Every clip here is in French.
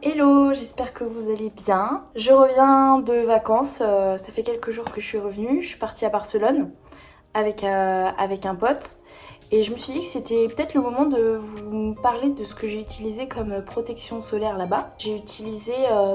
Hello, j'espère que vous allez bien. Je reviens de vacances, ça fait quelques jours que je suis revenue. Je suis partie à Barcelone avec un pote et je me suis dit que c'était peut-être le moment de vous parler de ce que j'ai utilisé comme protection solaire là-bas. J'ai utilisé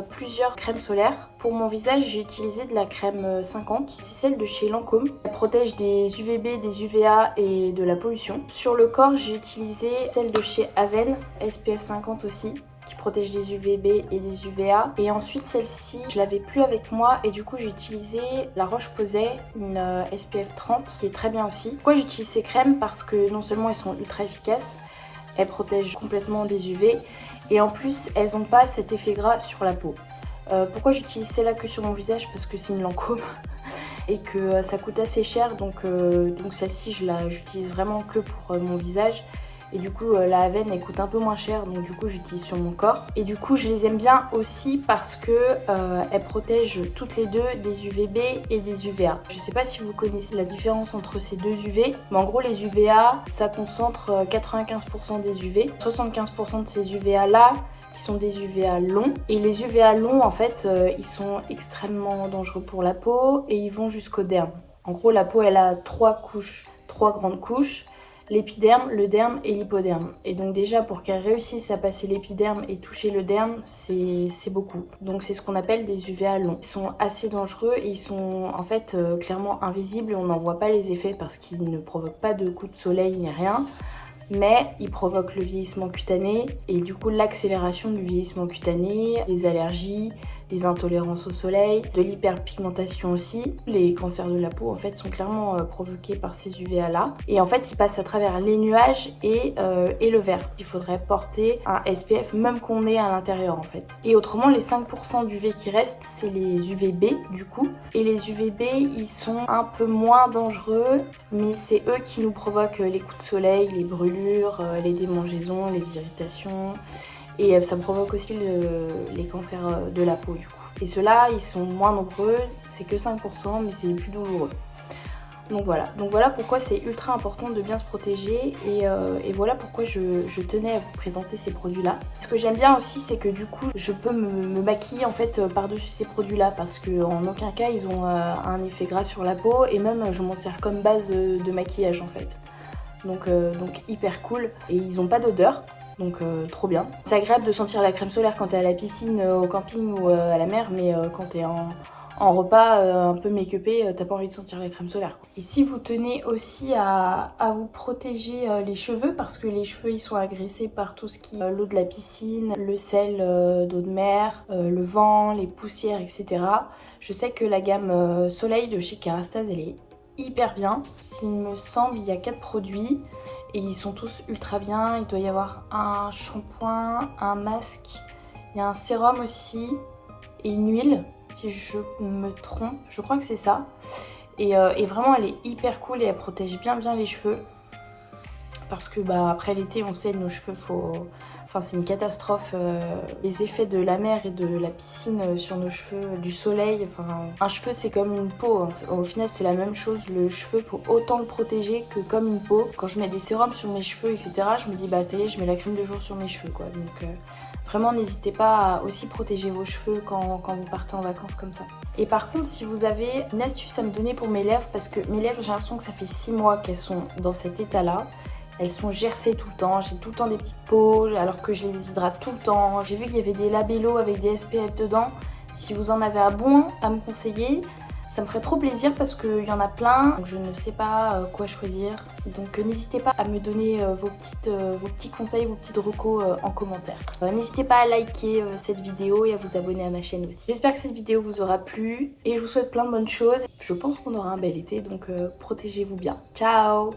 plusieurs crèmes solaires. Pour mon visage, j'ai utilisé de la crème 50. C'est celle de chez Lancôme. Elle protège des UVB, des UVA et de la pollution. Sur le corps, j'ai utilisé celle de chez Aven, SPF 50 aussi, qui protège des UVB et des UVA. Et ensuite celle-ci, je l'avais plus avec moi et du coup j'ai utilisé la Roche-Posay, une SPF 30 qui est très bien aussi. Pourquoi j'utilise ces crèmes? Parce que non seulement elles sont ultra efficaces, elles protègent complètement des UV et en plus elles n'ont pas cet effet gras sur la peau. Pourquoi j'utilise celle-là que sur mon visage? Parce que c'est une Lancôme et que ça coûte assez cher, donc celle-ci j'utilise vraiment que pour mon visage. Et du coup la Aven elle coûte un peu moins cher, donc du coup j'utilise sur mon corps. Et du coup je les aime bien aussi parce que elles protègent toutes les deux des UVB et des UVA. Je sais pas si vous connaissez la différence entre ces deux UV, mais en gros les UVA ça concentre 95% des UV, 75% de ces UVA là qui sont des UVA longs. Et les UVA longs en fait ils sont extrêmement dangereux pour la peau et ils vont jusqu'au derme. En gros la peau elle a trois grandes couches: l'épiderme, le derme et l'hypoderme. Et donc déjà pour qu'elle réussisse à passer l'épiderme et toucher le derme, c'est beaucoup. Donc c'est ce qu'on appelle des UVA longs. Ils sont assez dangereux et ils sont en fait clairement invisibles. On n'en voit pas les effets parce qu'ils ne provoquent pas de coups de soleil ni rien. Mais ils provoquent le vieillissement cutané et du coup l'accélération du vieillissement cutané, des allergies, des intolérances au soleil, de l'hyperpigmentation aussi. Les cancers de la peau en fait sont clairement provoqués par ces UVA là. Et en fait ils passent à travers les nuages et le verre. Il faudrait porter un SPF même qu'on est à l'intérieur en fait. Et autrement les 5% d'UV qui restent c'est les UVB du coup. Et les UVB ils sont un peu moins dangereux, mais c'est eux qui nous provoquent les coups de soleil, les brûlures, les démangeaisons, les irritations. Et ça provoque aussi les cancers de la peau du coup. Et ceux-là, ils sont moins nombreux, c'est que 5%, mais c'est les plus douloureux. Donc voilà pourquoi c'est ultra important de bien se protéger et voilà pourquoi je tenais à vous présenter ces produits-là. Ce que j'aime bien aussi, c'est que du coup, je peux me maquiller en fait par-dessus ces produits-là parce qu'en aucun cas, ils ont un effet gras sur la peau et même je m'en sers comme base de maquillage en fait. Donc hyper cool et ils n'ont pas d'odeur. Donc trop bien. C'est agréable de sentir la crème solaire quand t'es à la piscine, au camping ou à la mer, mais quand t'es en repas un peu make-upé, t'as pas envie de sentir la crème solaire, quoi. Et si vous tenez aussi à vous protéger les cheveux, parce que les cheveux ils sont agressés par tout ce qui est l'eau de la piscine, le sel d'eau de mer, le vent, les poussières, etc. Je sais que la gamme Soleil de chez Kérastase elle est hyper bien. S'il me semble, il y a 4 produits. Et ils sont tous ultra bien. Il doit y avoir un shampoing, un masque, il y a un sérum aussi et une huile, si je me trompe. Je crois que c'est ça. Et vraiment, elle est hyper cool et elle protège bien les cheveux. Parce que après l'été, on sait, nos cheveux, Enfin, c'est une catastrophe, les effets de la mer et de la piscine sur nos cheveux, du soleil. Enfin, un cheveu c'est comme une peau, hein. Au final c'est la même chose, le cheveu faut autant le protéger que comme une peau. Quand je mets des sérums sur mes cheveux etc, je me dis bah ça y est, je mets la crème de jour sur mes cheveux quoi. Donc vraiment n'hésitez pas à aussi protéger vos cheveux quand vous partez en vacances comme ça. Et par contre si vous avez une astuce à me donner pour mes lèvres, parce que mes lèvres j'ai l'impression que ça fait 6 mois qu'elles sont dans cet état là. Elles sont gercées tout le temps, j'ai tout le temps des petites peaux alors que je les hydrate tout le temps. J'ai vu qu'il y avait des labellos avec des SPF dedans. Si vous en avez un bon à me conseiller, ça me ferait trop plaisir parce qu'il y en a plein. Donc je ne sais pas quoi choisir. Donc n'hésitez pas à me donner vos petits conseils, vos petites recos en commentaire. N'hésitez pas à liker cette vidéo et à vous abonner à ma chaîne aussi. J'espère que cette vidéo vous aura plu et je vous souhaite plein de bonnes choses. Je pense qu'on aura un bel été, donc protégez-vous bien. Ciao!